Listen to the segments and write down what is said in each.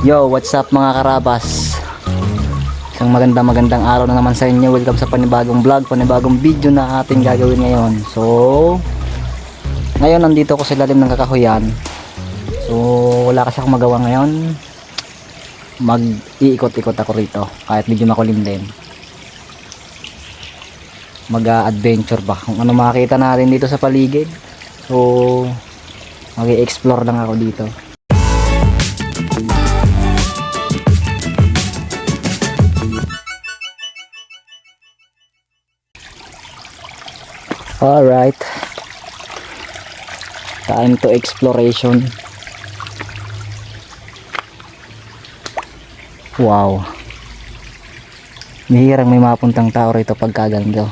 Yo, what's up mga karabas? Isang magandang araw na naman sa inyo. Welcome sa panibagong vlog, panibagong video na ating gagawin ngayon. So, ngayon nandito ako sa ilalim ng kakahuyan. So, wala kasi akong magawa ngayon. Mag-iikot-ikot ako rito kahit medyo makulim din. Mag-adventure ba kung ano makita natin dito sa paligid. So, mag-i-explore lang ako dito. Alright, time to exploration. Wow, mahirang may mapuntang tao rito pagka ganito.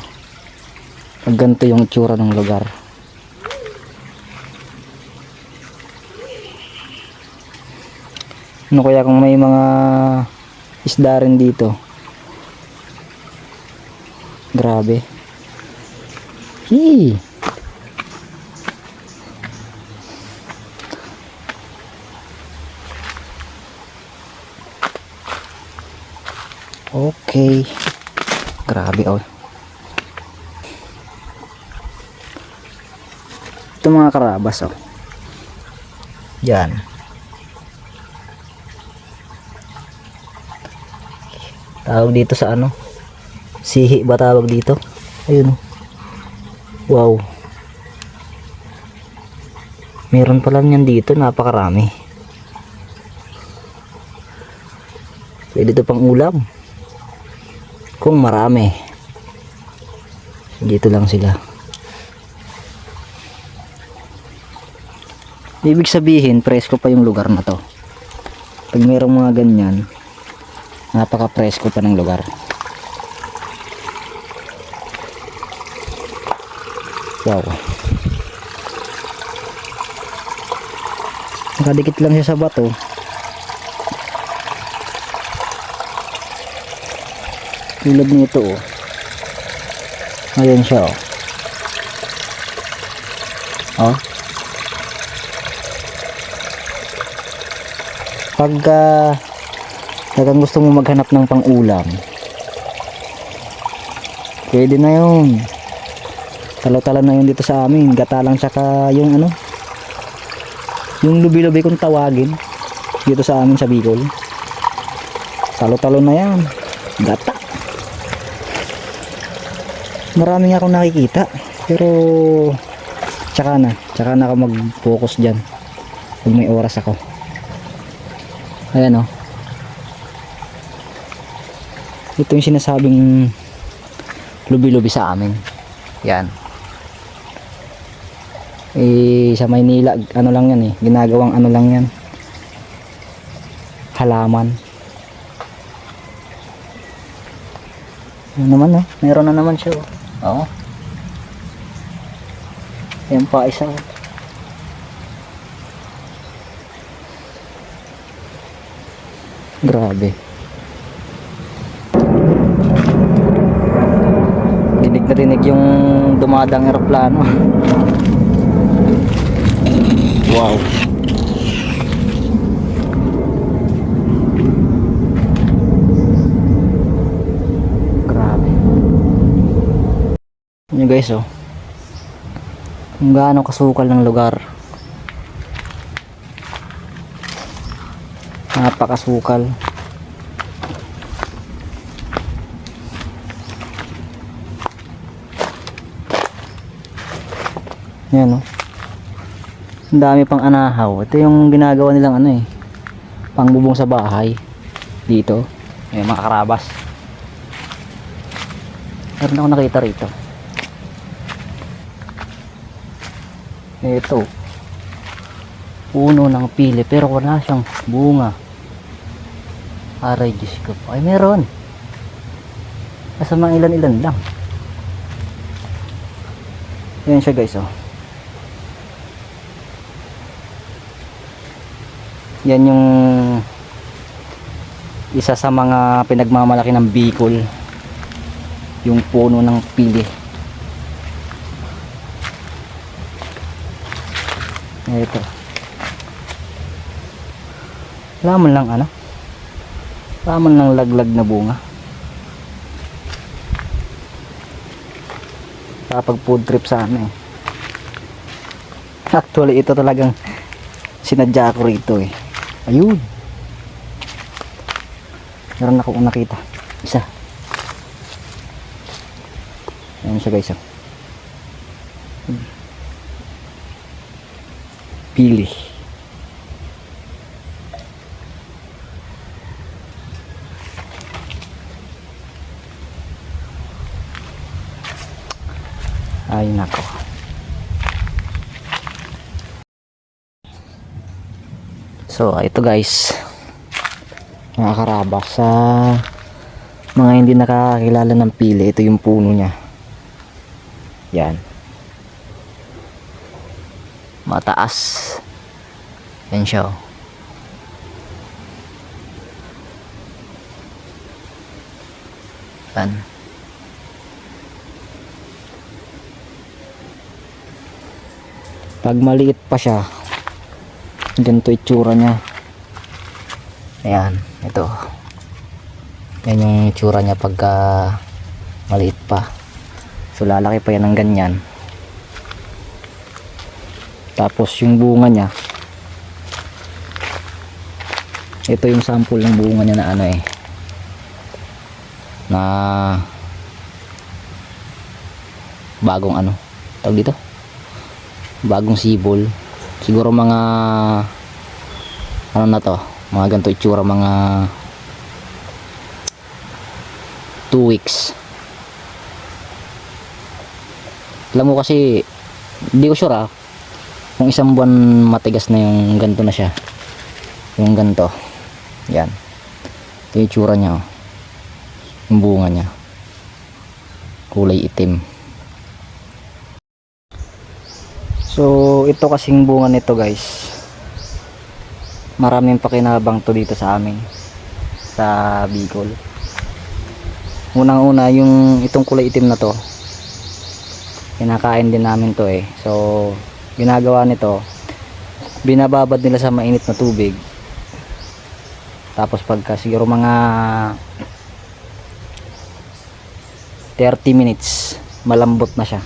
Pag ganito yung itsura ng lugar. Ano kaya kung may mga isda rin dito? Grabe. Hee. Okay. Grabe oh. Ito mga karabas oh. Yan. Tawag dito sa ano? Sihi ba tawag dito? Ayun oh. Wow. Meron pala niyan dito, napakarami. Pwede ito pang ulam. Kung marami. Dito lang sila. Ibig sabihin, presko pa yung lugar na to. Pag merong mga ganyan, napaka-presko pa ng lugar. Wow. Nakadikit lang siya sa bato. Tulad nito oh. Ayan siya oh. Oh. Pagka talagang gusto mo maghanap ng pang-ulam, pwede na yun. Talo-talo na yun dito sa amin. Gata lang tsaka yung ano, yung lubi-lubi kung tawagin dito sa amin sa Bicol. Talo-talo na yan. Gata. Marami nga akong nakikita. Pero tsaka na ako mag-focus dyan pag may oras ako. Ayan o. Ito yung sinasabing lubi-lubi sa amin. Yan. Sa Maynila ano lang yan ginagawang ano lang yan, halaman. Yan naman meron na naman siya oo. Yan pa isa grabe. Dinig na dinig yung dumadang eroplano. Wow. Grabe. Nyo guys oh. Kung gaano kasukal ng lugar. Napakasukal. Yan oh. Ang dami pang anahaw. Ito yung ginagawa nilang ano pangbubong sa bahay dito. Ayan mga karabas. Meron ako nakita rito. Ito. Puno ng pili pero wala siyang bunga. Aray Diyos ko. Ay meron. Nasa mga ilan-ilan lang. Ayan siya guys oh. Yan yung isa sa mga pinagmamalaki ng Bicol, yung puno ng pili. Ito Wala man lang ano. Wala man lang laglag na bunga. Kapag food trip sana eh. Actually ito talagang sinadya ko rito eh. Ayun. Meron akong nakita. Isa. Ayan siya guys. Pili. Ay nako. So ito guys, mga karabas, sa mga hindi nakakilala ng pili, ito yung puno niya. Yan, mataas. Yan siya. Yan. Pag maliit pa siya, ganito itsura niya. Ayan, ito. Yan yung itsura niya pagka maliit pa. So lalaki pa yan ng ganyan. Tapos yung bunga niya, ito yung sample ng bunga niya na ano eh, na bagong ano tawag dito, bagong sibol. Siguro mga ano na to, mga ganito itsura, mga 2 weeks. Alam mo kasi hindi ko sure kung isang buwan matigas na yung ganito na siya, yung ganito. Yan, ito yung itsura nya, yung bunga nya kulay itim. So ito kasing bunga nito guys, maraming pakinabang to dito sa amin sa Bicol. Unang una yung itong kulay itim na to, kinakain din namin to eh. So ginagawa nito, binababad nila sa mainit na tubig, tapos pagka siguro mga 30 minutes malambot na siya.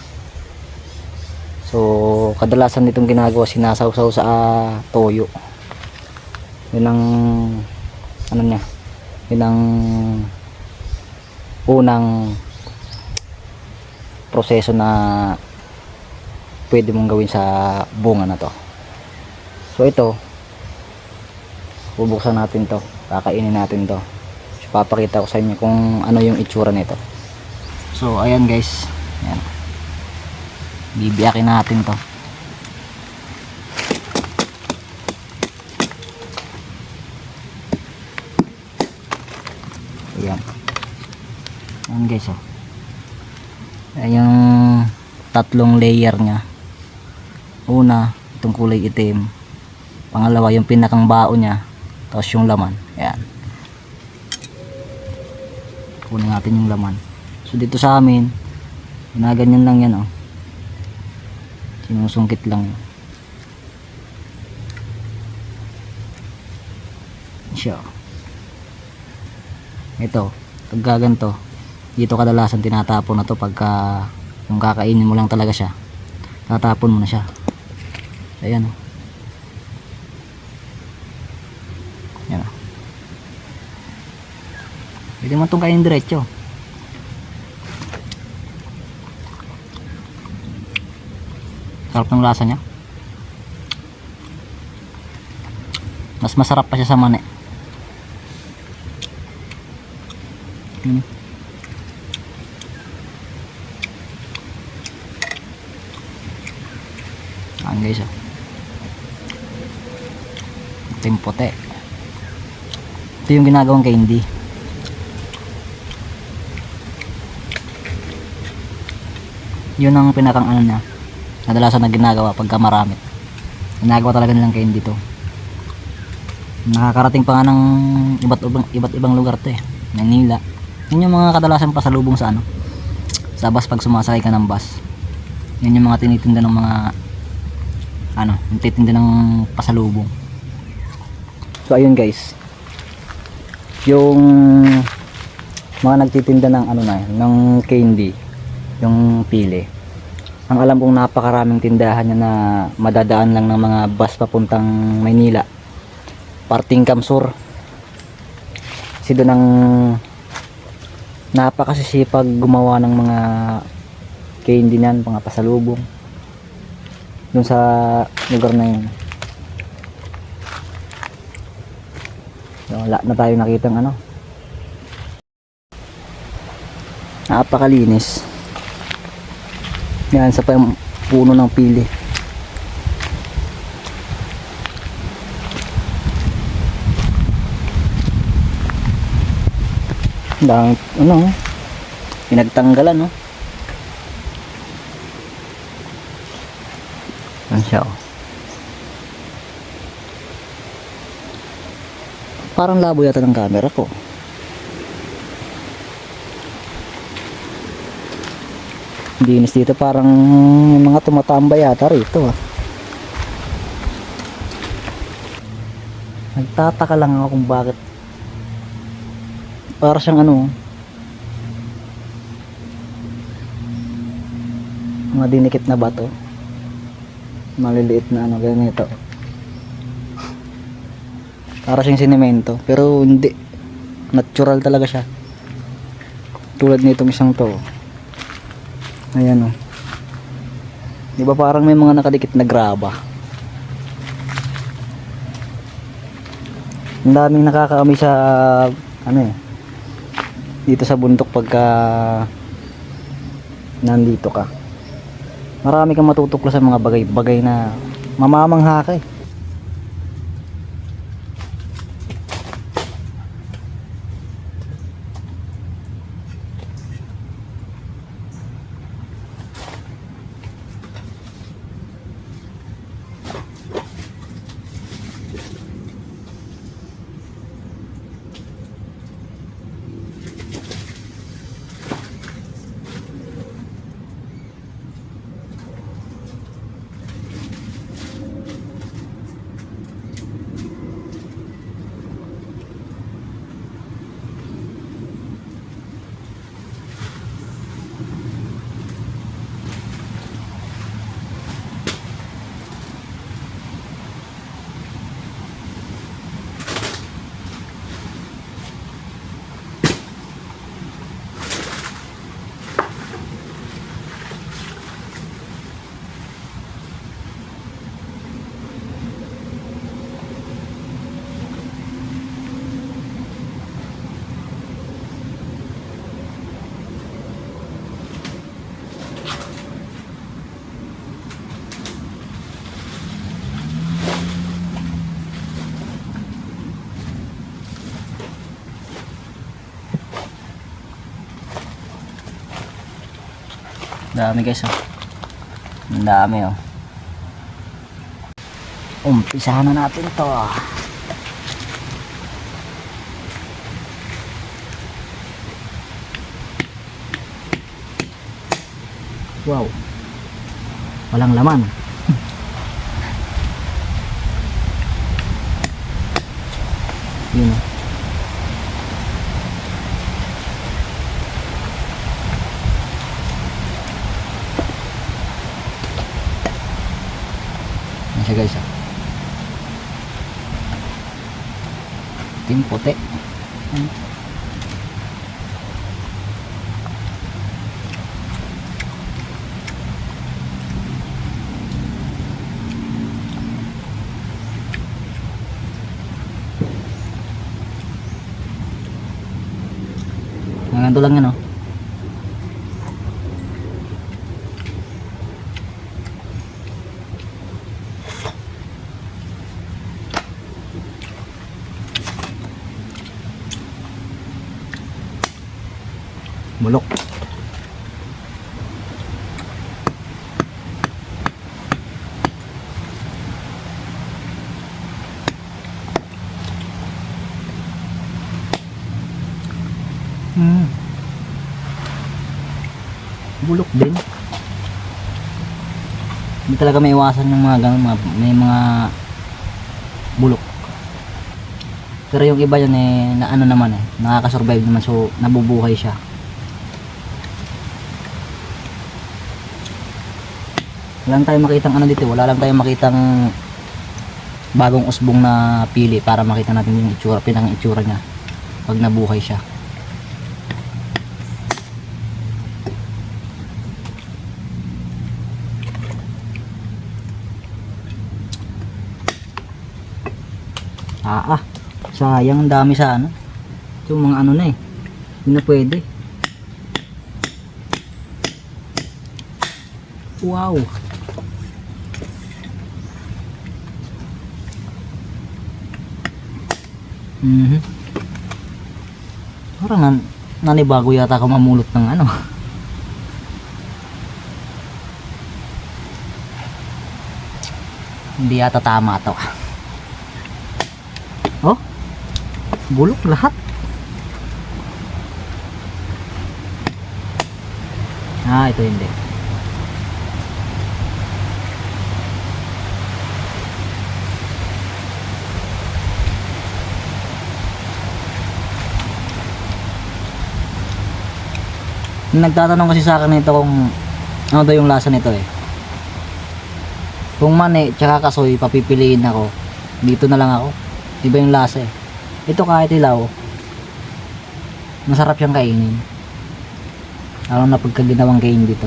So kadalasan nitong ginagawa, sinasawsaw sa toyo. Yun ang ano niya, yun ang unang proseso na pwede mong gawin sa bunga na to. So ito, bubuksan natin to, kakainin natin to. So, papakita ko sa inyo kung ano yung itsura nito. So ayan guys, ayan, bibiyakin natin to. Ayan, ayan guys, ayan yung tatlong layer nya. Una, itong kulay itim. Pangalawa, yung pinakang bao nya. Tapos yung laman. Ayan, kunin natin yung laman. So dito sa amin, ginaganyan lang yan sinusungkit lang siya. Ito, pagka ganito, dito kadalasan tinatapon na to. Pagka yung kakainin mo lang talaga siya, tatapon mo na siya. Ayan yan pwede mo itong kainin diretso. Sarap ng lasa niya. Mas masarap pa siya sa mani. Ayan guys, ito yung puti. Ito yung ginagawang candy. Yun ang pinakang ano niya, kadalasan na ginagawa pagka marami. Ginagawa talaga nilang candy to. Nakakarating pa nga ng iba't ibang lugar to eh. Manila. Yun yung mga kadalasan pasalubong sa sa bus pag sumasakay ka ng bus. Yun yung mga tinitinda ng mga yung titinda ng pasalubong. So ayun guys, yung mga nagtitinda ng ano na ng candy, yung pili, ang alam kong napakaraming tindahan niya na madadaan lang ng mga bus papuntang Maynila, parting Kamsur. Kasi doon ang napakasisipag gumawa ng mga candy niyan, mga pasalubong doon sa lugar na yun. So, wala na tayo nakitang ano, napakalinis. Yan sa puno ng pili. Dang ano, pinagtanggalan, no? Yan siya, oh. Parang labo yata ng camera ko. Dinis dito, parang yung mga tumatambay yata rito, ah. Nagtataka lang ako kung bakit para siyang ano, mga dinikit na bato, maliliit na ano, ganito. Para siyang sinemento, pero hindi, natural talaga siya, tulad nitong isang to. Ayan, oh. Di ba parang may mga nakadikit na graba. Ang daming nakakaamoy sa ano eh, dito sa bundok pagka nandito ka. Marami kang matutuklas sa mga bagay-bagay na mamamangha ka eh. Dami guys, oh. Ang dami, oh. Umpisahan na natin to. Wow, walang laman. Yun, oh. Yan siya guys, oh. Ting puti. Ganito lang yan, oh. Bulok. Bulok din. Hindi talaga may iwasan yung mga ganun, may mga bulok. Pero yung iba yan eh, na ano naman eh, nakaka-survive naman, so nabubuhay siya. Wala lang tayong makitang ano dito, wala lang tayong makitang bagong usbong na pili para makita natin yung itsura, pinang itsura niya pag nabuhay siya. Sayang, ang dami sa ano. Ito mga ano na eh. Hindi na pwede. Wow. Parang nanibago yata ako mamulot ng ano. Hindi yata tama to. Oh, bulok lahat. Ito hindi. Nagtatanong kasi sa akin nito kung ano daw yung lasa nito eh. Kung mani tsaka kasoy papipiliin ako, dito na lang ako. Iba yung lasa eh. Ito kahit ilaw, masarap siyang kainin. Lalo na pagka ginawang kain dito.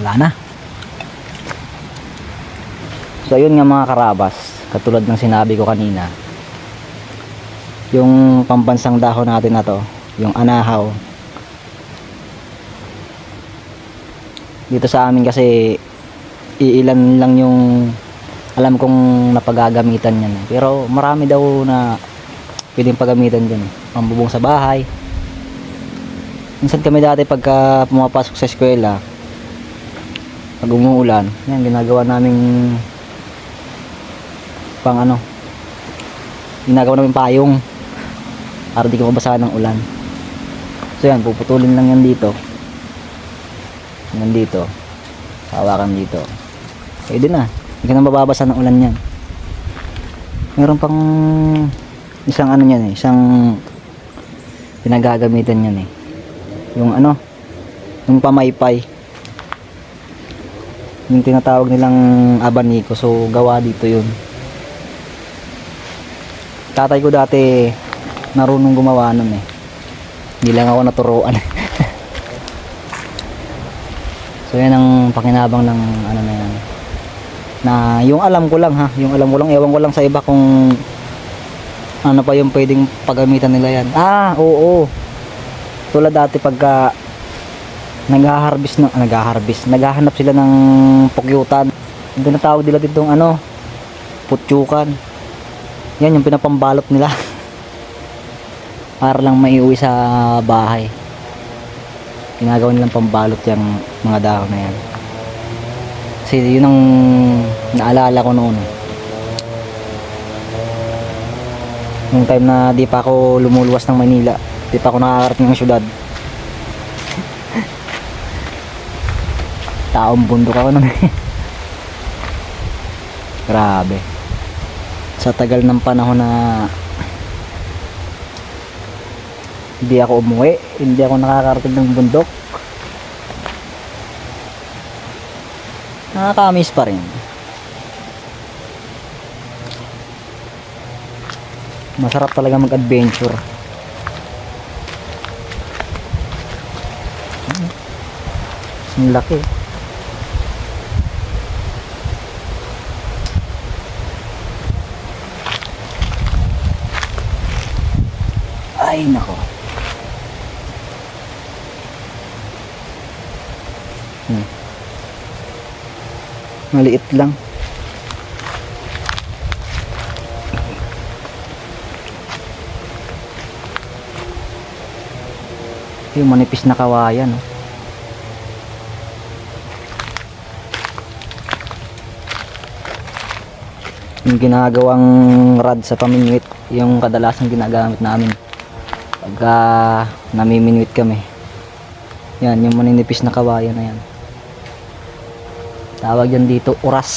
Wala na. So ayun nga mga karabas, katulad ng sinabi ko kanina, yung pambansang dahon natin na to, yung anahaw, dito sa amin kasi iilan lang yung alam kong napagagamitan yan eh. Pero marami daw na pwedeng pagamitan dyan eh. Pambubong sa bahay. Minsan kami dati pagka pumapasok sa eskwela, pag umuulan, yan ginagawa naming pang ano, ginagawa namin payong para di ko mabasahan ng ulan. So yan, puputulin lang yan dito, yan dito, hawakan dito, pwede na, hindi ka na mababasa ng ulan yan. Meron pang isang ano yan eh, isang pinagagamitan yan eh, yung ano, yung pamaypay, yung tinatawag nilang abaniko. So gawa dito yun. Tatay ko dati marunong gumawa nun eh, hindi lang ako naturuan. So yan ang pakinabang ng ano na yan, na yung alam ko lang ha, yung alam ko lang, ewan ko lang sa iba kung ano pa yung pwedeng paggamitan nila yan. Oo, tulad dati pagka naghahanap sila ng pukyutan, yung tinatawag nila ditong ano, putyukan. Yan yung pinapambalot nila para lang maiuwi sa bahay. Ginagawa nilang pambalot yung mga dahon na yan. Kasi yun ang naalala ko noon. Yung time na di pa ako lumuluwas ng Manila, di pa ako nakakarating ng syudad. Taong bundok ako nun. Grabe. Sa tagal ng panahon na hindi ako umuwi, hindi ako nakakarating ng bundok, nakakamiss pa rin. Masarap talaga mag-adventure. Ang laki. Ay nako. Maliit lang. Yung manipis na kawayan, no? Yung ginagawang rad sa pamingwit, yung kadalasang ginagamit namin pagka namiminwit kami. Yan, yung maninipis na kawayan na yan. Tawag yan dito, uras.